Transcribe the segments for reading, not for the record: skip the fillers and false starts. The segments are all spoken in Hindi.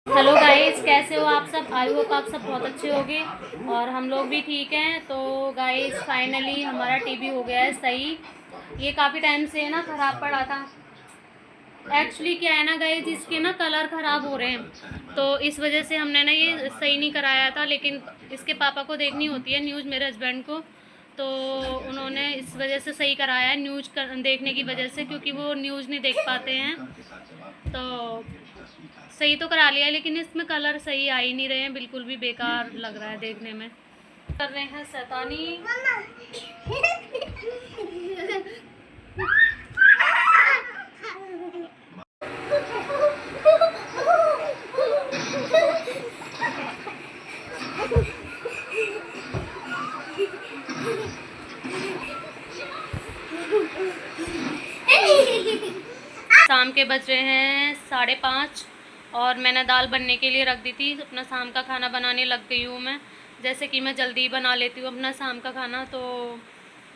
हेलो गाइस, कैसे हो आप सब। आई होप आप सब बहुत अच्छे होंगे और हम लोग भी ठीक हैं। तो गाइस फाइनली हमारा टीवी हो गया है सही। ये काफ़ी टाइम से ना ख़राब पड़ा था। एक्चुअली क्या है ना गाइस, इसके ना कलर ख़राब हो रहे हैं, तो इस वजह से हमने ना ये सही नहीं कराया था। लेकिन इसके पापा को देखनी होती है न्यूज़, मेरे हस्बैंड को, तो उन्होंने इस वजह से सही कराया है न्यूज़ देखने की वजह से, क्योंकि वो न्यूज़ नहीं देख पाते हैं। तो सही तो करा लिया है, लेकिन इसमें कलर सही आ ही नहीं रहे हैं, बिल्कुल भी बेकार लग रहा है देखने में। कर रहे हैं शैतानी। शाम के बज रहे हैं 5:30 और मैंने दाल बनने के लिए रख दी थी। अपना शाम का खाना बनाने लग गई हूँ मैं। जैसे कि मैं जल्दी बना लेती हूँ अपना शाम का खाना, तो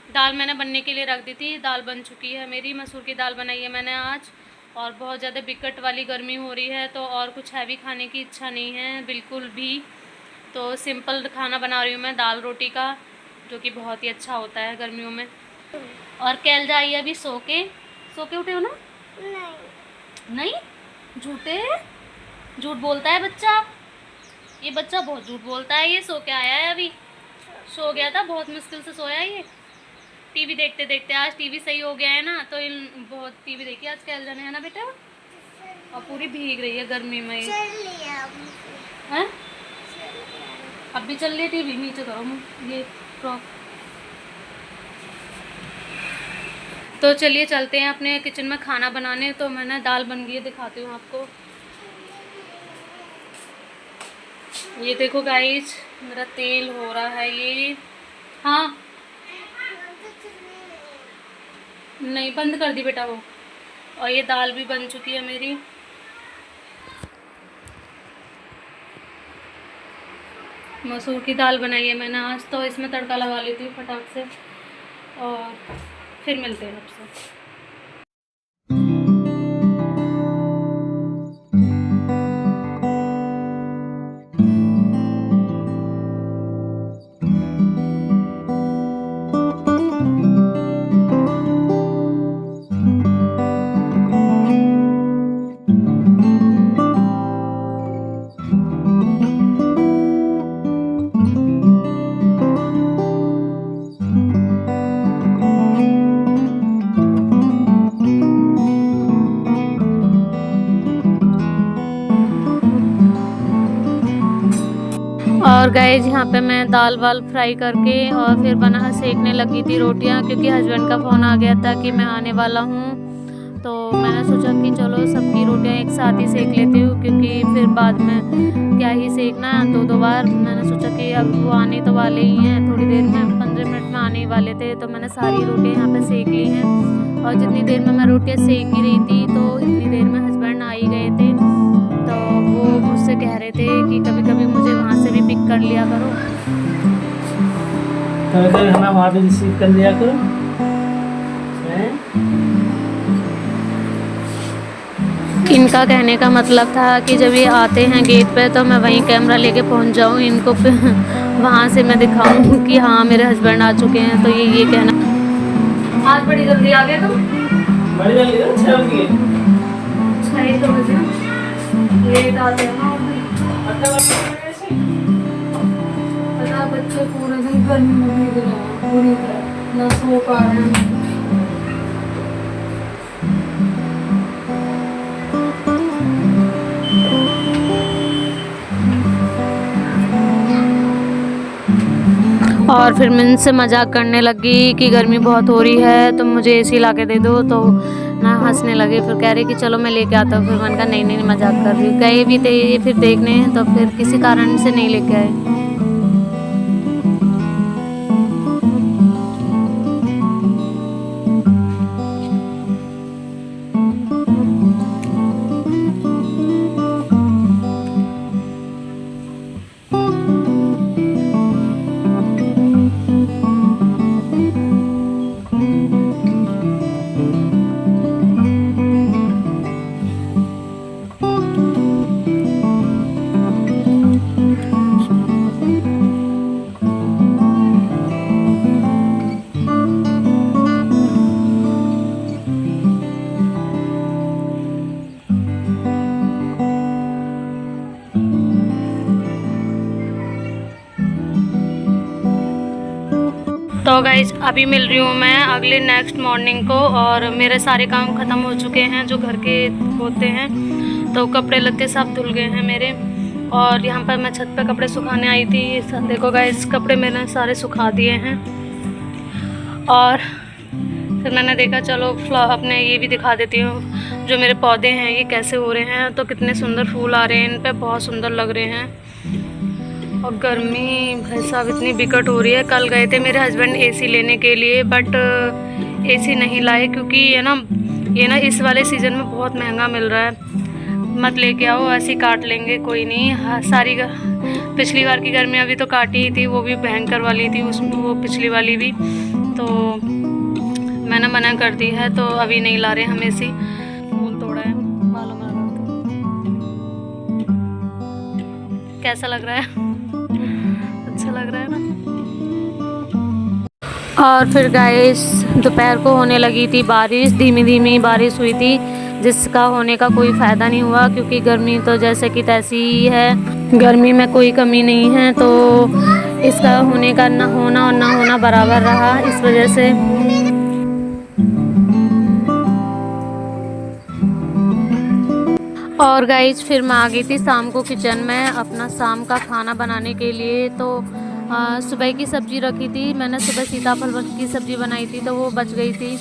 दाल मैंने बनने के लिए रख दी थी। दाल बन चुकी है मेरी, मसूर की दाल बनाई है मैंने आज। और बहुत ज़्यादा बिकट वाली गर्मी हो रही है, तो और कुछ हैवी खाने की इच्छा नहीं है बिल्कुल भी। तो सिंपल खाना बना रही हूँ मैं, दाल रोटी का, जो कि बहुत ही अच्छा होता है गर्मियों में। और कैल जाइए अभी सो के उठे हो ना? नहीं, झूठे, झूठ बोलता है बच्चा। ये बच्चा बहुत झूठ बोलता है। ये सो के आया है अभी, सो गया था, बहुत मुश्किल से सोया ये। टीवी देखते देखते, आज टीवी सही हो गया है ना, तो इन बहुत टीवी देखी आज कैल जाने, है ना बेटा। और पूरी भीग रही है गर्मी में ये। हैं? अब भी चल रही है टीवी। नीचे करो ये फ्रॉक। तो चलिए चलते हैं अपने किचन में खाना बनाने। तो मैंने दाल बन गई है, दिखाती हूँ आपको। ये देखो गाइस, मेरा तेल हो रहा है ये। हाँ, नहीं बंद कर दी बेटा वो। और ये दाल भी बन चुकी है मेरी। मसूर की दाल बनाई है मैंने आज, तो इसमें तड़का लगा लेती हूँ फटाक से और फिर मिलते हैं आपसे। और गाइस यहाँ पे मैं दाल वाल फ्राई करके और फिर बना सेकने लगी थी रोटियाँ, क्योंकि हस्बैंड का फ़ोन आ गया था कि मैं आने वाला हूँ। तो मैंने सोचा कि चलो सबकी रोटियाँ एक साथ ही सेक लेती हूँ, क्योंकि फिर बाद में क्या ही सेकना दो बार। मैंने सोचा कि अब वो आने तो वाले ही हैं, थोड़ी देर में 15 मिनट में आने ही वाले थे, तो मैंने सारी रोटियाँ यहाँ पे सेक ली हैं। और जितनी देर में मैं रोटियाँ सेक ही रही थी, तो इतनी देर में हस्बैंड आ ही गए थे। तो वो मुझसे कह रहे थे कि कभी कभी मुझे वहाँ से भी पिक कर लिया करो। कभी हमें वहाँ पे रिसीव कर लिया करो। इनका कहने का मतलब था कि जब ये आते हैं गेट पे, तो मैं वहीं कैमरा लेके पहुंच जाऊं इनको, फिर वहाँ से मैं दिखाऊं कि हाँ मेरे हस्बैंड आ चुके हैं। तो ये कहना। आज बड़ी जल्दी आ गए तुम। बड़ी जल्दी 6 बजे। 6 तो बजे लेट आते हैं ना। पता बच्चे पूरे दिन गर्मी में भीग रहे हैं पूरी तरह, ना सो पा रहे हैं। और फिर मैं इनसे मजाक करने लगी कि गर्मी बहुत हो रही है, तो मुझे एसी ला के दे दो। तो ना हंसने लगे, फिर कह रहे कि चलो मैं लेके आता हूँ। फिर मैंने कहा नहीं नहीं, मजाक कर रही। गए भी थे ये फिर देखने, तो फिर किसी कारण से नहीं लेके आए। तो गाइस अभी मिल रही हूँ मैं अगले नेक्स्ट मॉर्निंग को, और मेरे सारे काम ख़त्म हो चुके हैं जो घर के होते हैं। तो कपड़े लत्ते सब धुल गए हैं मेरे, और यहाँ पर मैं छत पे कपड़े सुखाने आई थी। देखो गाइस कपड़े मैंने सारे सुखा दिए हैं, और फिर मैंने देखा चलो अपने ये भी दिखा देती हूँ जो मेरे पौधे हैं ये कैसे हो रहे हैं। तो कितने सुंदर फूल आ रहे हैं इन पे, बहुत सुंदर लग रहे हैं। और गर्मी भाई साहब इतनी बिकट हो रही है। कल गए थे मेरे हस्बैंड एसी लेने के लिए, बट एसी नहीं लाए क्योंकि ये ना इस वाले सीज़न में बहुत महंगा मिल रहा है। मत लेके आओ, ऐसे ही काट लेंगे, कोई नहीं। हाँ, पिछली बार की गर्मियाँ भी तो काटी ही थी, वो भी भयंकर वाली थी उसमें, वो पिछली वाली भी। तो मैंने मना कर दी है, तो अभी नहीं ला रहे हम एसी। फूल तोड़ा है बालों में लगा के। कैसा लग रहा है? अच्छा लग रहा है ना। और फिर गाइस दोपहर को होने लगी थी बारिश, धीमी धीमी बारिश हुई थी, जिसका होने का कोई फ़ायदा नहीं हुआ क्योंकि गर्मी तो जैसे कि तैसी ही है, गर्मी में कोई कमी नहीं है। तो इसका होने का ना होना और ना होना बराबर रहा, इस वजह से और गाइज फिर मैं आ गई थी शाम को किचन में अपना शाम का खाना बनाने के लिए। तो सुबह की सब्ज़ी रखी थी मैंने, सुबह सीताफल की सब्ज़ी बनाई थी तो वो बच गई थी,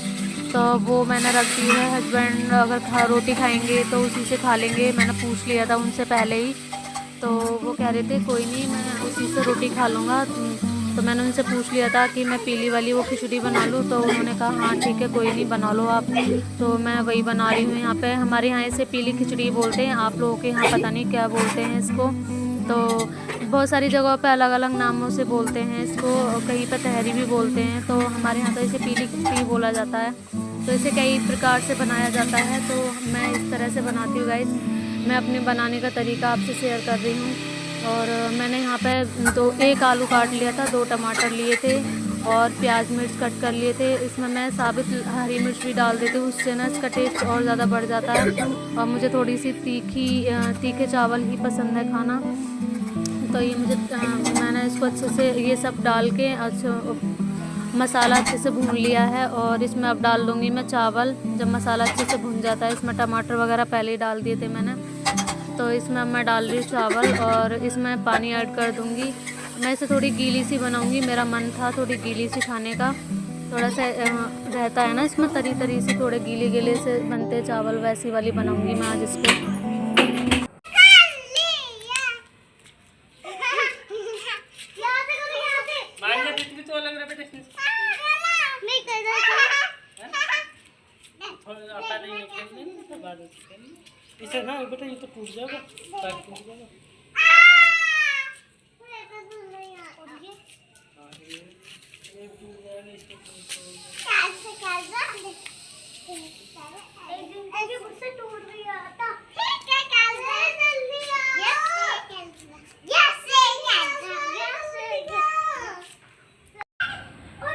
तो वो मैंने रख दी है। हस्बैंड अगर रोटी खाएंगे तो उसी से खा लेंगे, मैंने पूछ लिया था उनसे पहले ही। तो वो कह रहे थे कोई नहीं मैं उसी से रोटी खा लूँगा। तो मैंने उनसे पूछ लिया था कि मैं पीली वाली वो खिचड़ी बना लूँ, तो उन्होंने कहा हाँ ठीक है कोई नहीं बना लो आप। तो मैं वही बना रही हूँ। यहाँ पे हमारे यहाँ इसे पीली खिचड़ी बोलते हैं, आप लोगों के यहाँ पता नहीं क्या बोलते हैं इसको। तो बहुत सारी जगहों पे अलग अलग नामों से बोलते हैं इसको, कहीं पे तहरी भी बोलते हैं। तो हमारे यहाँ तो इसे पीली खिचड़ी बोला जाता है। तो इसे कई प्रकार से बनाया जाता है, तो मैं इस तरह से बनाती हूँ गाइस। मैं अपने बनाने का तरीका आपसे शेयर कर रही हूँ। और मैंने यहाँ पे एक आलू काट लिया था, 2 टमाटर लिए थे और प्याज मिर्च कट कर लिए थे। इसमें मैं साबित हरी मिर्च भी डाल देती हूँ, उससे ना इसका टेस्ट और ज़्यादा बढ़ जाता है। और मुझे थोड़ी सी तीखे चावल ही पसंद है खाना। तो ये मैंने इसको अच्छे से ये सब डाल के मसाला अच्छे से भून लिया है, और इसमें अब डाल दूँगी मैं चावल। जब मसाला अच्छे से भून जाता है, इसमें टमाटर वगैरह पहले ही डाल दिए थे मैंने, तो इसमें मैं डाल रही हूँ चावल और इसमें पानी ऐड कर दूँगी। मैं इसे थोड़ी गीली सी बनाऊँगी, मेरा मन था थोड़ी गीली सी खाने का, थोड़ा सा रहता है ना इसमें तरी तरी से, थोड़े गीले गीले से बनते चावल, वैसी वाली बनाऊँगी मैं आज इसको। इसे ना बेटा ये तो टूट जाएगा, पैर टूट जाएगा।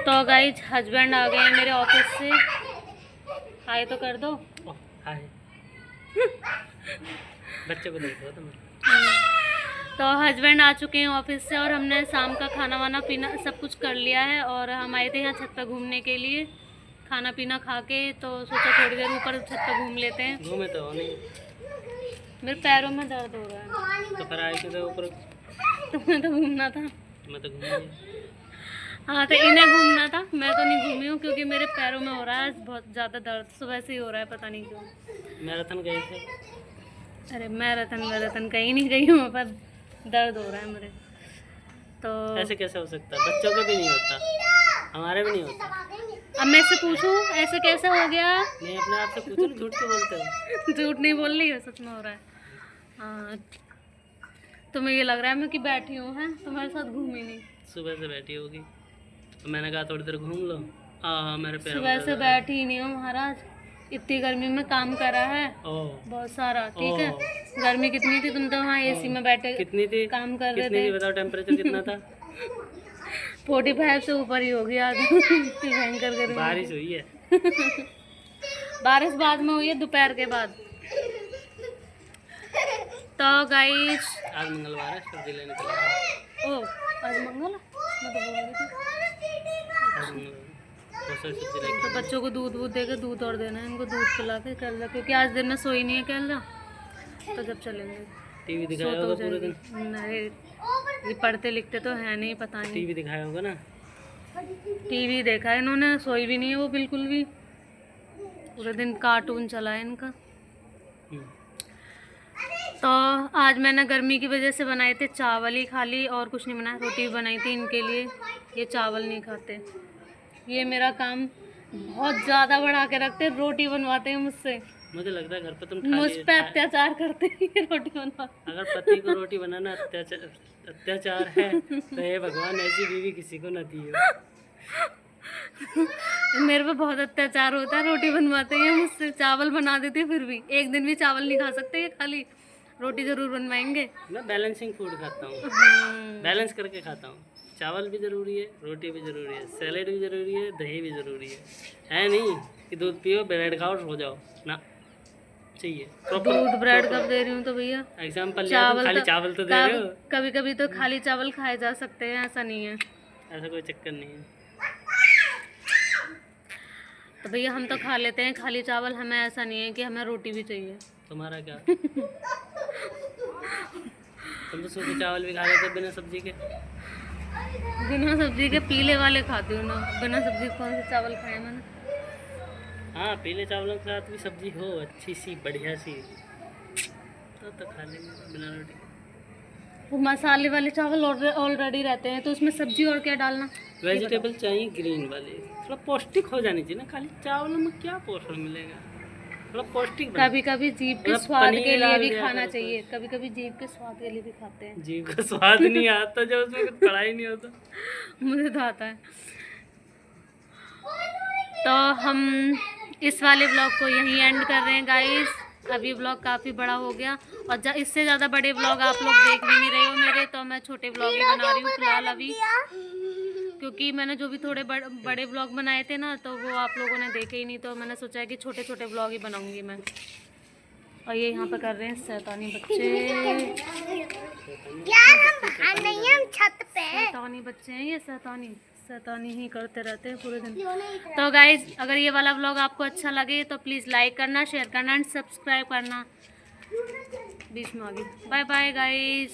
तो गाइज हस्बैंड आ गए हैं मेरे ऑफिस से, हाय तो कर दो। हाय बच्चे को देखो तुम। तो हस्बैंड आ चुके हैं ऑफिस से, और हमने शाम का खाना वाना पीना सब कुछ कर लिया है, और हम आए थे यहाँ छत पर घूमने के लिए। खाना पीना खा के तो सोचा थोड़ी देर ऊपर छत पर घूम लेते हैं। घूमे तो नहीं, मेरे पैरों में दर्द हो रहा है। तो फिर आए थे ऊपर। तुम्हें तो घूमना था। मैं तो घूम हाँ तो इन्हें घूमना था, मैं तो नहीं घूमी हूँ क्योंकि मेरे पैरों में हो रहा है बहुत ज़्यादा दर्द, सुबह से ही हो रहा है पता नहीं क्यों। मैराथन गए थे। अरे मैराथन कहीं नहीं गई हूँ, पर दर्द हो रहा है मेरे। तो ऐसे कैसे हो सकता है? बच्चों के भी नहीं होता, हमारे भी नहीं होता। अब मैं से पूछूं ऐसे कैसे हो गया? नहीं अपने आप से पूछो, झूठ क्यों बोलते हो? झूठ नहीं बोल रही है, सच में हो रहा है। हाँ तुम्हें ये लग रहा है मैं कि बैठी हूँ, हैं तुम्हारे साथ घूमी नहीं। सुबह से बैठी होगी, मैंने कहा थोड़ी देर घूम लो। हाँ मेरे पैर सुबह से बैठी ही नहीं हूँ महाराज, इतनी गर्मी में काम करा है बहुत सारा। ठीक है गर्मी कितनी थी, तुम तो वहाँ एसी में बैठे कितनी थी काम कर रहे थे। बताओ टेम्परेचर कितना था? 45 से ऊपर ही हो गया आज। इतनी भयंकर गर्मी। बारिश हुई है। बारिश बाद में हुई है, दोपहर के बाद। तो गाइस आज मंगलवार है, सब्जी लेने चला। ओ आज मंगल है, मैं तो बोल रही थी। दूंगा, बहुत सारी सब्जी लेके तो बच्चों को दूध वूध देकर दूध और देना है इनको, दूध पिला के कैलरा, क्योंकि आज दिन में सोई नहीं है कैलरा, तो जब चलेंगे टीवी सो दिखाया तो होगा पूरे जाएगी। दिन, नहीं, ये पढ़ते लिखते तो है नहीं, पता नहीं। टीवी दिखाया होगा ना। टीवी देखा है इन्होंने, सोई भी नहीं है वो बिल्कुल भी, पूरे दिन कार्टून चला है इनका। हम्म, तो आज मैंने गर्मी की वजह से बनाए थे चावल ही खाली, और कुछ नहीं बनाया, रोटी भी बनाई थी इनके लिए, ये चावल नहीं खाते। ये मेरा काम बहुत ज़्यादा बढ़ा के रखते हैं, रोटी बनवाते हैं मुझसे, मुझे लगता है घर पर तुम मुझ खाली पे अत्याचार करते हैं ये रोटी बनवा। अगर पति को रोटी बनाना अत्याचार है तो हे भगवान ऐसी बीवी किसी को न दियो। मेरे पे बहुत अत्याचार होता है, रोटी बनवाते हैं मुझसे, चावल बना देते हैं, फिर भी एक दिन भी चावल नहीं खा सकते, ये खाली रोटी जरूर बनवाएंगे। मैं बैलेंसिंग फूड खाता हूँ, बैलेंस करके खाता हूँ, चावल भी ज़रूरी है, रोटी भी ज़रूरी है, सैलेड भी ज़रूरी है, दही भी ज़रूरी है नहीं कि दूध पियो ब्रेड खाओ सो जाओ ना, चाहिए दूध ब्रेड कब दे रही हूँ तो भैया, एग्जाम्पल लिया तुम, खाली चावल तो दे रहे हो। कभी कभी तो खाली चावल खाए जा सकते हैं, ऐसा नहीं है, ऐसा कोई चक्कर नहीं है। तो भैया हम तो खा लेते हैं खाली चावल, हमें ऐसा नहीं है कि हमें रोटी भी चाहिए। तुम्हारा क्या तुम तो सूखे चावल भी खा लेते बिना सब्जी के। बिना सब्जी के पीले वाले खाती हूँ ना, बिना सब्जी के कौन से चावल खाए मैंने। हाँ पीले चावलों के साथ भी सब्जी हो अच्छी सी बढ़िया सी तो खा लेंगे बिना रोटी के। वो मसाले वाले चावल ऑलरेडी रहते हैं, तो उसमें सब्जी और क्या डालना। वेजिटेबल चाहिए ग्रीन वाले, थोड़ा पौष्टिक हो जानी चाहिए ना, खाली चावलों में क्या पोषण मिलेगा, थोड़ा पौष्टिक बना। कभी कभी जीभ के मतलब स्वाद पनीर के लिए डाल भी दिया खाना करो चाहिए, कभी कभी जीभ के स्वाद के लिए भी खाते हैं। जीभ का स्वाद नहीं आता जब उसमें कुछ पढ़ाई नहीं होता। मुझे तो आता है। तो हम इस वाले ब्लॉग को यहीं एंड कर रहे हैं गाइस, अभी ब्लॉग काफ़ी बड़ा हो गया, और इससे ज़्यादा बड़े ब्लॉग आप लोग देख भी नहीं रहे हो मेरे, तो मैं छोटे ब्लॉग ही बना रही हूँ फिलहाल अभी, क्योंकि मैंने जो भी थोड़े बड़े ब्लॉग बनाए थे ना, तो वो आप लोगों ने देखे ही नहीं, तो मैंने सोचा है कि छोटे छोटे ब्लॉग ही बनाऊंगी मैं। और ये यहाँ पे कर रहे हैं शैतानी बच्चे, यार हम बाहर नहीं हैं, हम छत पे हैं। शैतानी बच्चे हैं ये, शैतानी ही करते रहते हैं पूरे दिन। तो गाइज अगर ये वाला व्लॉग आपको अच्छा लगे तो प्लीज़ लाइक करना, शेयर करना एंड सब्सक्राइब करना। बीच में आ गई, बाय बाय गाइज।